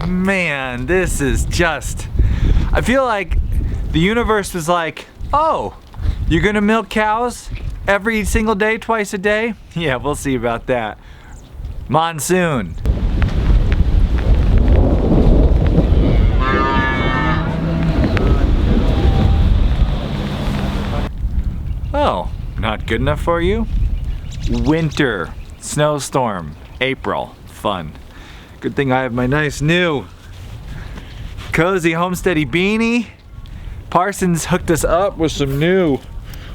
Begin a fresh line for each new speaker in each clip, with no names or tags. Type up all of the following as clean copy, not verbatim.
Man, this is just, I feel like the universe was like, oh, you're gonna milk cows every single day, twice a day? Yeah, we'll see about that. Monsoon. Oh, not good enough for you? Winter, snowstorm, April, fun. Good thing I have my nice new cozy Homesteady beanie. Parsons hooked us up with some new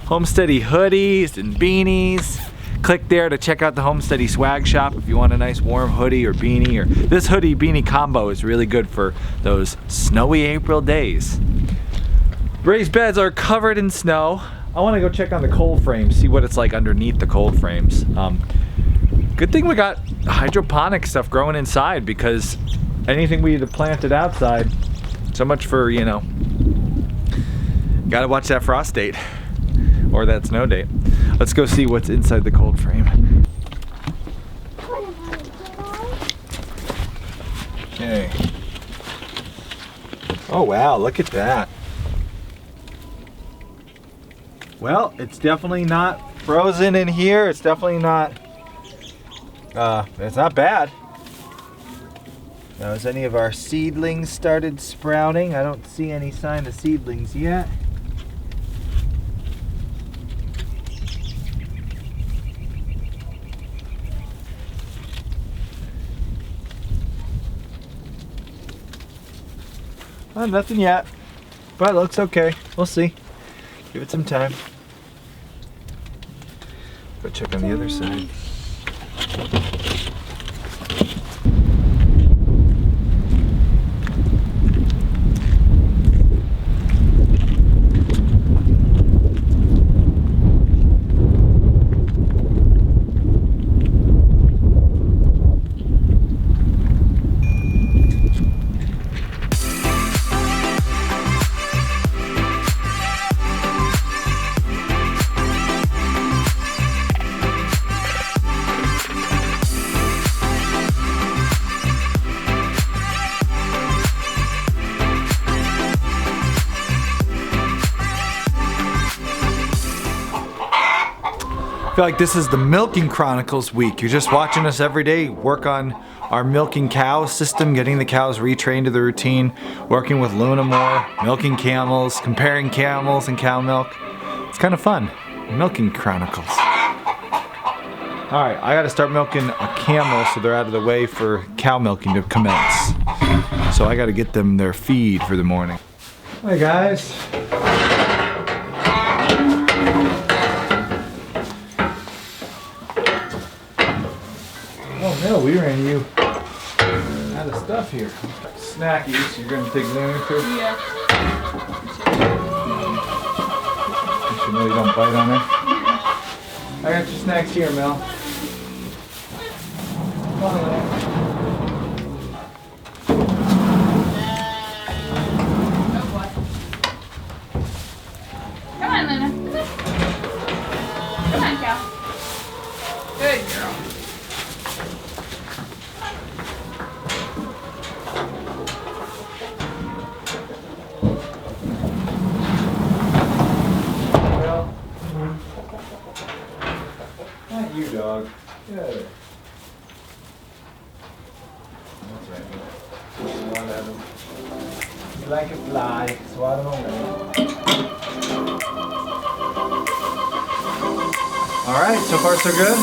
Homesteady hoodies and beanies. Click there to check out the Homesteady swag shop if you want a nice warm hoodie or beanie. Or this hoodie beanie combo is really good for those snowy April days. Raised beds are covered in snow. I want to go check on the cold frames, see what it's like underneath the cold frames. Good thing we got hydroponic stuff growing inside, because anything we had planted outside, so much for, you know, gotta watch that frost date or that snow date. Let's go see what's inside the cold frame. Okay. Oh wow, look at that. Well, it's definitely not frozen in here. It's definitely not, it's not bad. Now, has any of our seedlings started sprouting? I don't see any sign of seedlings yet. Nothing yet, but it looks okay. We'll see. Give it some time. Go check on the other side. I feel like this is the Milking Chronicles week. You're just watching us every day work on our milking cow system, getting the cows retrained to the routine, working with Luna more, milking camels, comparing camels and cow milk. It's kind of fun. Milking Chronicles. Alright, I gotta start milking a camel so they're out of the way for cow milking to commence. So I gotta get them their feed for the morning. Hi guys. Oh no, we ran you out of stuff here. Snackies, you're gonna take Luna too? Yeah. You know you don't bite on her. I got your snacks here, Mel. Come on, Luna.
Oh boy. Come on, Luna. Come on, cow. Good girl.
Not you, dog. Get out of there. That's right. Swat at him. You like a fly, swat him away. Alright, so far so good?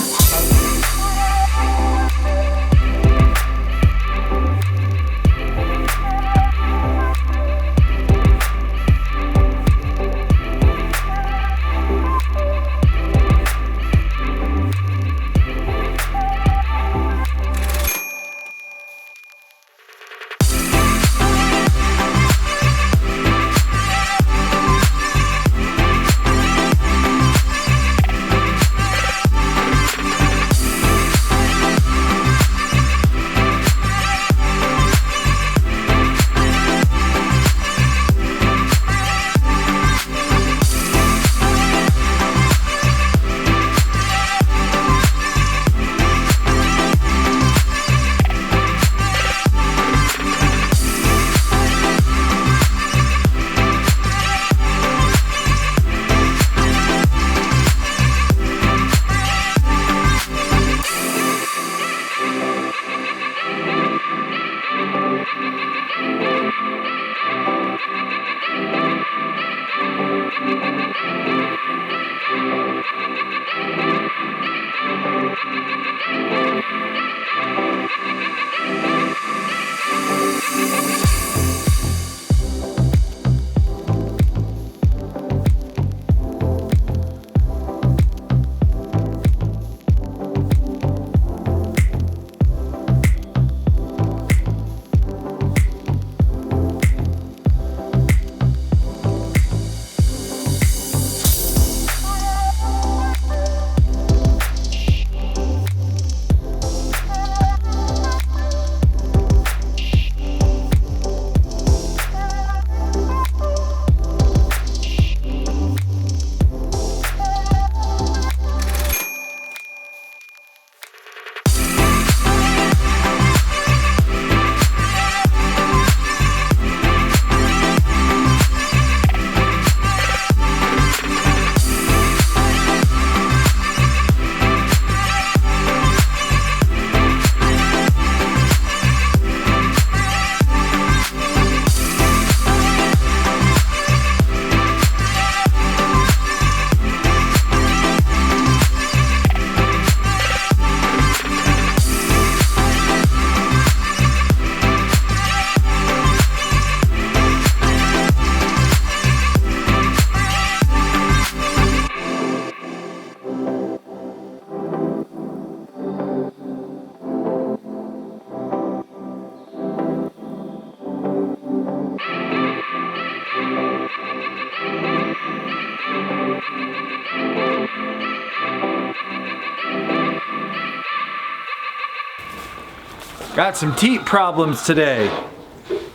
Got some teat problems today.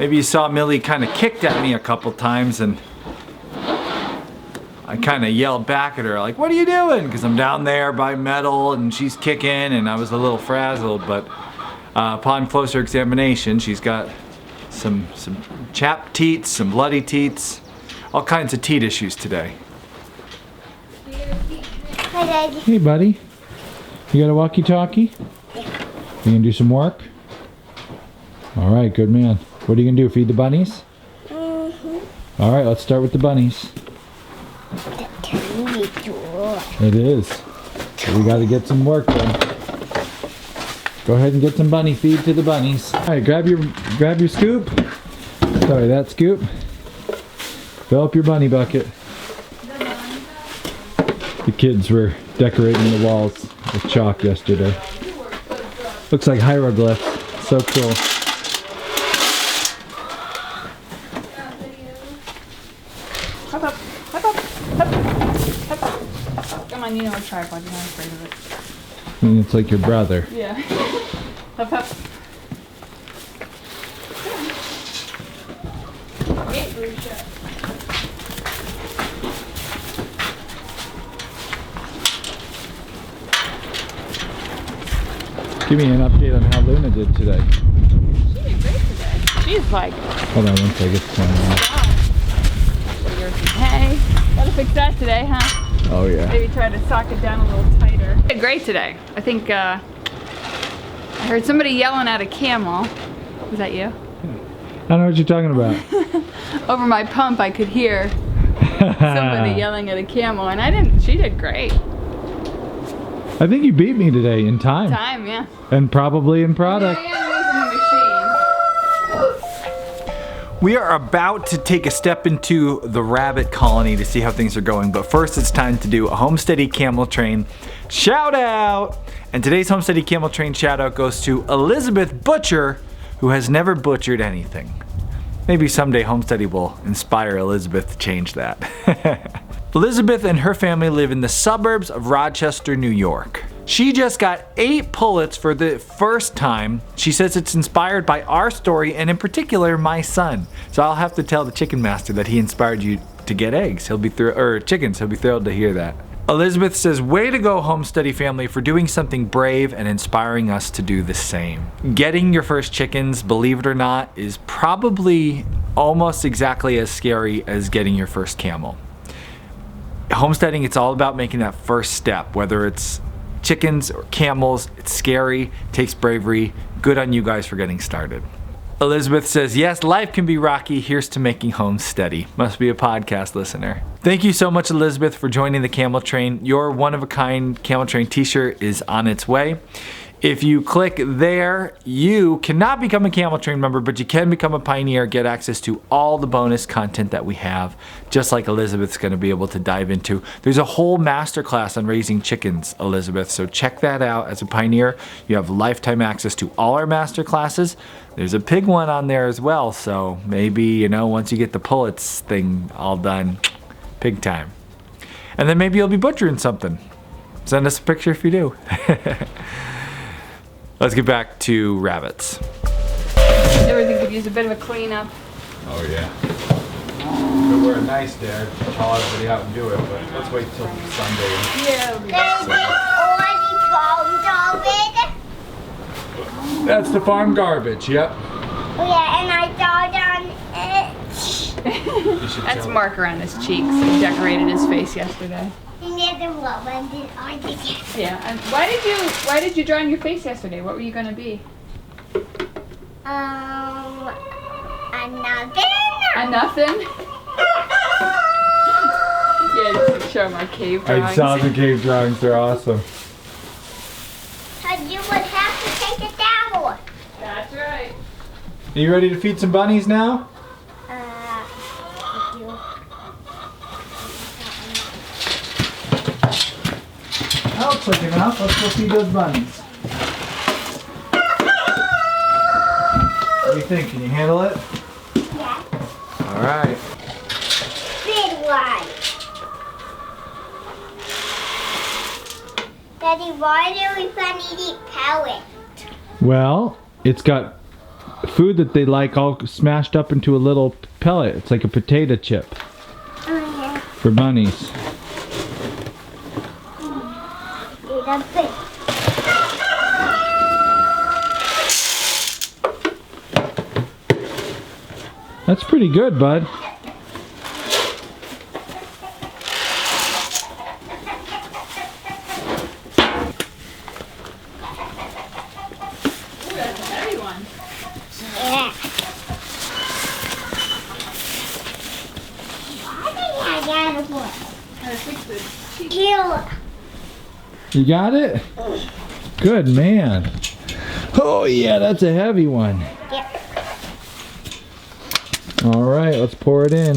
Maybe you saw Millie kind of kicked at me a couple times and I kind of yelled back at her like, what are you doing? Because I'm down there by metal and she's kicking and I was a little frazzled, but upon closer examination she's got some chapped teats, some bloody teats, all kinds of teat issues today.
Hi, Daddy.
Hey buddy, you got a walkie-talkie?
Yeah.
You gonna do some work? All right, good man. What are you gonna do, feed the bunnies?
Mm-hmm.
All right, let's start with the bunnies.
The tiny door.
It is. So we gotta get some work done. Go ahead and get some bunny feed to the bunnies. All right, grab your scoop. Sorry, that scoop. Fill up your bunny bucket. The kids were decorating the walls with chalk yesterday. Looks like hieroglyphs. So cool.
Hop up, hop up, hop, hop up. Come on, you know a tripod, you're not afraid of it.
I mean, it's like your brother.
Yeah. Hop up. Gate was shut.
Give me an update on how Luna did today.
She did great today. She's like,
Hold on one second. It's turning on.
here's some hay. Gotta fix that today, huh?
Oh yeah.
Maybe try to sock it down a little tighter. She did great today. I think, I heard somebody yelling at a camel. Was that you?
I don't know what you're talking about.
Over my pump, I could hear somebody yelling at a camel, and I didn't. She did great.
I think you beat me today in time.
Time, yeah.
And probably in product.
I am using the machine.
We are about to take a step into the rabbit colony to see how things are going, but first it's time to do a Homesteady Camel Train shout out. And today's Homesteady Camel Train shout out goes to Elizabeth Butcher, who has never butchered anything. Maybe someday Homesteady will inspire Elizabeth to change that. Elizabeth and her family live in the suburbs of Rochester, New York. She just got 8 pullets for the first time. She says it's inspired by our story and in particular my son. So I'll have to tell the chicken master that he inspired you to get eggs. He'll be chickens. He'll be thrilled to hear that. Elizabeth says, way to go Homesteady family for doing something brave and inspiring us to do the same. Getting your first chickens, believe it or not, is probably almost exactly as scary as getting your first camel. Homesteading, it's all about making that first step, whether it's chickens or camels. It's scary, takes bravery. Good on you guys for getting started. Elizabeth says, yes, life can be rocky. Here's to making Homesteady. Must be a podcast listener. Thank you so much, Elizabeth, for joining the Camel Train. Your one-of-a-kind Camel Train t-shirt is on its way. If you click there, you cannot become a Camel Train member, but you can become a pioneer, get access to all the bonus content that we have, just like Elizabeth's going to be able to dive into. There's a whole masterclass on raising chickens, Elizabeth, so check that out. As a pioneer, you have lifetime access to all our masterclasses. There's a pig one on there as well, so maybe, you know, once you get the pullets thing all done, pig time. And then maybe you'll be butchering something. Send us a picture if you do. Let's get back to rabbits.
Everything could use a bit of a cleanup.
Oh yeah. But we're a nice dad. Call everybody out and do it, but let's wait till Sunday.
Yeah, it'll be
That's the farm garbage, yep.
Oh yeah, and I thought on it.
That's a marker on his cheeks. He decorated his face yesterday.
And the other one did I did it.
Yeah. And why did you draw on your face yesterday? What were you gonna be?
Another.
A nothing. Yeah, just to show my cave drawings.
I saw the cave drawings, they're awesome.
So you would have to take it down.
That's right.
Are you ready to feed some bunnies now? That looks like enough. Let's go feed those bunnies. What do you think? Can you handle it?
Yeah.
All right.
Big one. Daddy, why do we finally eat pellet?
Well, it's got food that they like all smashed up into a little pellet. It's like a potato chip
Oh yeah.
for bunnies.
It's a big.
That's pretty good, bud.
Ooh, that's a heavy one.
Yeah. Why did I get a boy?
Gotta fix this cheek.
Kill.
You got it? Good man. Oh yeah, that's a heavy one.
Yep.
All right, let's pour it in.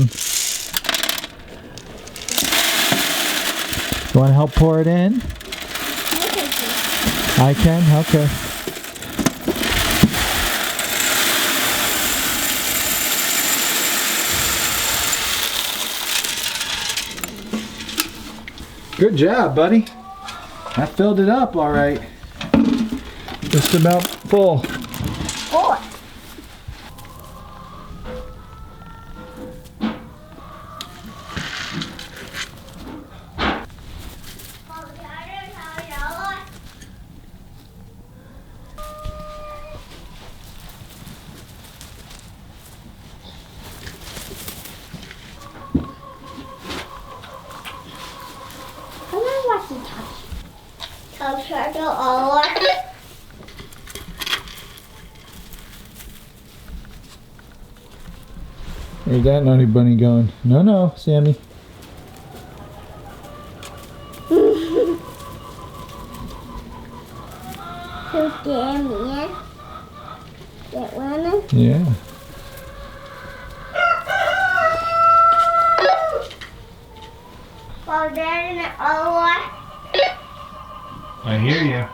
You want to help pour it in? I can? Okay. Good job, buddy. That filled it up all right. Just about full.
Boy.
Where's that naughty bunny going? No, no, Sammy.
So damn yeah. Get one.
Yeah.
Well, there's an other.
I hear you.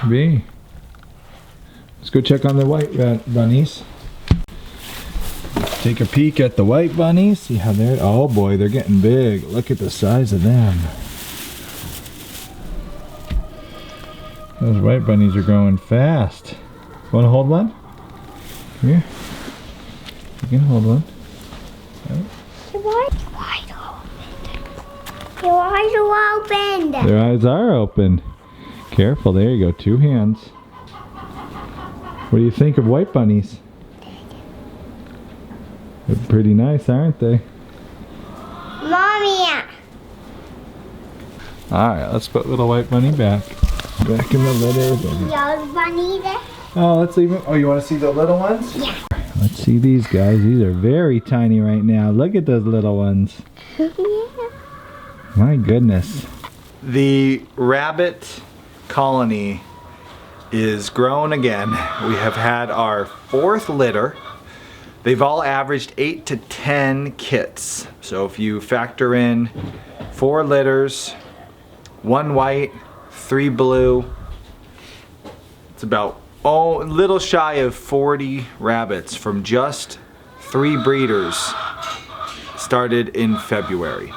Be. Let's go check on the white bunnies. Take a peek at the white bunnies. See how they're. Oh boy, they're getting big. Look at the size of them. Those white bunnies are growing fast. Want to hold one? Here. You can hold one. Right.
Your eyes are open.
Their eyes are open. Careful, there you go, 2 hands. What do you think of white bunnies? They're pretty nice, aren't they?
Mommy.
Alright, let's put little white bunny back. Back in the litter.
Yellow bunny there.
Oh, let's leave them. Oh, you want to see the little ones?
Yeah.
Let's see these guys. These are very tiny right now. Look at those little ones. My goodness. The rabbit colony is grown again. We have had our 4th litter. They've all averaged 8 to 10 kits. So if you factor in 4 litters, 1 white, 3 blue, it's about a little shy of 40 rabbits from just 3 breeders. Started in February.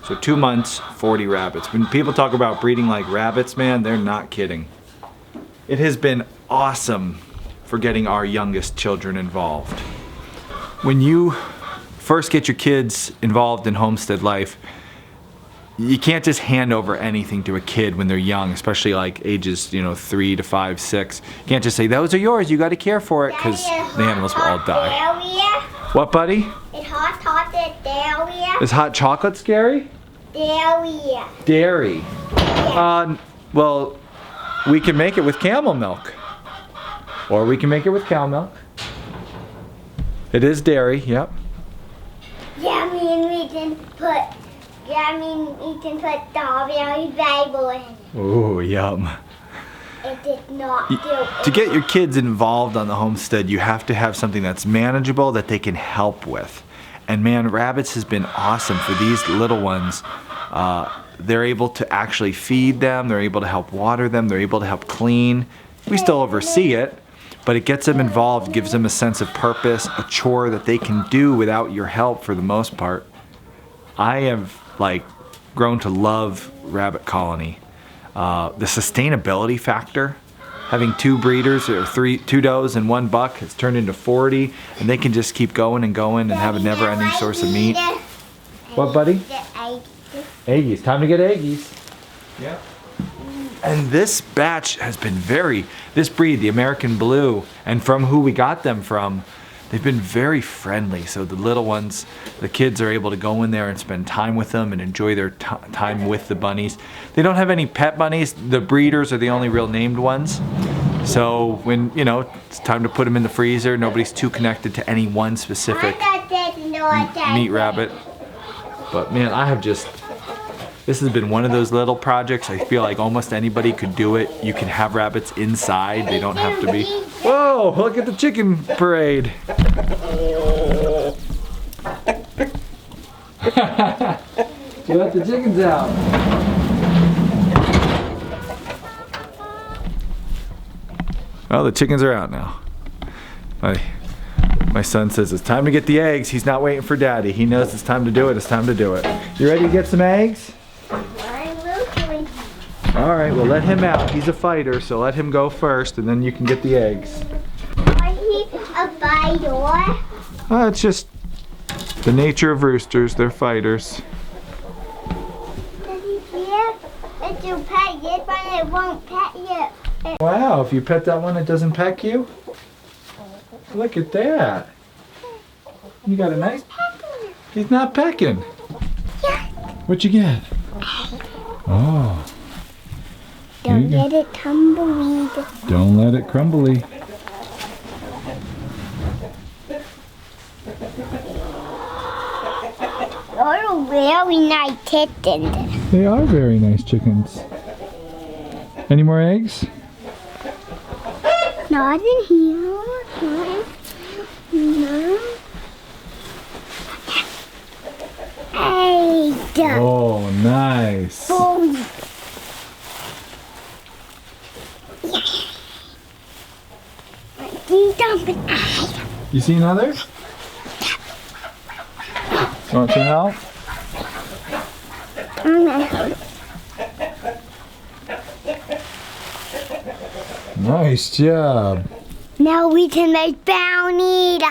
So 2 months, 40 rabbits. When people talk about breeding like rabbits, man, they're not kidding. It has been awesome for getting our youngest children involved. When you first get your kids involved in homestead life, you can't just hand over anything to a kid when they're young, especially like ages, 3 to 5, 6. You can't just say, those are yours, you gotta care for it, because the animals will all die. What, buddy?
It's hot dairy.
Is hot chocolate scary?
Dairy.
Dairy. Well, we can make it with camel milk. Or we can make it with cow milk. It is dairy, yep.
Yeah, we can put strawberry Bible in it.
Ooh, yum.
It did not do it.
To get your kids involved on the homestead, you have to have something that's manageable that they can help with. And man, rabbits has been awesome for these little ones. They're able to actually feed them, they're able to help water them, they're able to help clean. We still oversee it, but it gets them involved, gives them a sense of purpose, a chore that they can do without your help for the most part. I have grown to love Rabbit Colony. The sustainability factor, having 2 breeders or 2 does and 1 buck has turned into 40, and they can just keep going and going and have a never-ending source of meat. What, buddy? Eggies. Time to get eggies. Yeah. And this batch has been this breed, the American Blue, and from who we got them from, they've been very friendly. So the little ones, the kids are able to go in there and spend time with them and enjoy their time with the bunnies. They don't have any pet bunnies. The breeders are the only real named ones. So when, it's time to put them in the freezer, nobody's too connected to any one specific meat rabbit. But man, this has been one of those little projects. I feel like almost anybody could do it. You can have rabbits inside. They don't have to be. Whoa, look at the chicken parade. You let the chickens out. Well, the chickens are out now. My son says it's time to get the eggs. He's not waiting for daddy. He knows it's time to do it. It's time to do it. You ready to get some eggs? All right, well let him out. He's a fighter, so let him go first, and then you can get the eggs.
Are he a fighter?
It's just the nature of roosters. They're fighters.
Does he care? If you pet this one, it won't pet you.
Wow, if you pet that one, it doesn't peck you? Look at that. You got a nice... He's not pecking.
Yeah.
What'd you get? Oh.
Don't let it tumbleweed.
Don't let it crumbly.
Those are very nice chickens.
They are very nice chickens. Any more eggs?
Not in here. No. Egg.
Oh, nice.
Boom.
You see another? Want some help? Nice job.
Now we can make brownies.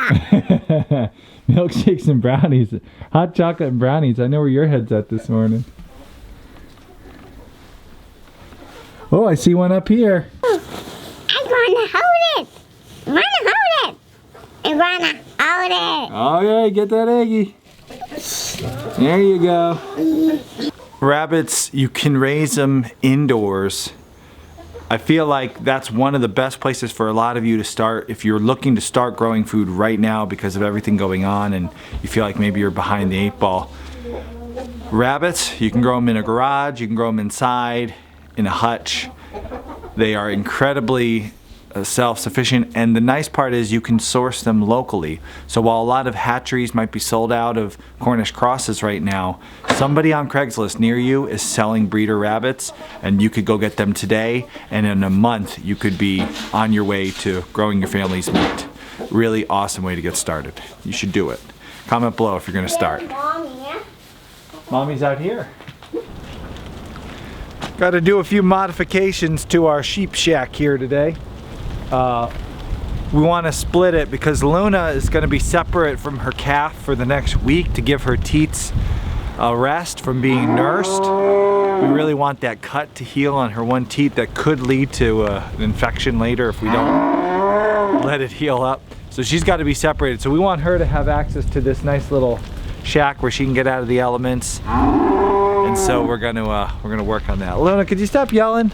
Milkshakes and brownies. Hot chocolate and brownies. I know where your head's at this morning. Oh, I see one up here.
I wanna hold it. Wanna hold it. I wanna hold it.
Oh yeah, get that eggie. There you go. Rabbits, you can raise them indoors. I feel like that's one of the best places for a lot of you to start if you're looking to start growing food right now because of everything going on and you feel like maybe you're behind the 8 ball. Rabbits, you can grow them in a garage, you can grow them inside, in a hutch. They are incredibly self-sufficient, and the nice part is you can source them locally. So while a lot of hatcheries might be sold out of Cornish crosses right now, somebody on Craigslist near you is selling breeder rabbits, and you could go get them today, and in a month you could be on your way to growing your family's meat. Really awesome way to get started. You should do it. Comment below if you're going to start. Mommy's out here. Got to do a few modifications to our sheep shack here today. We want to split it because Luna is going to be separate from her calf for the next week to give her teats a rest from being nursed. We really want that cut to heal on her one teat that could lead to an infection later if we don't let it heal up. So she's got to be separated. So we want her to have access to this nice little shack where she can get out of the elements. And so we're gonna work on that. Luna, could you stop yelling?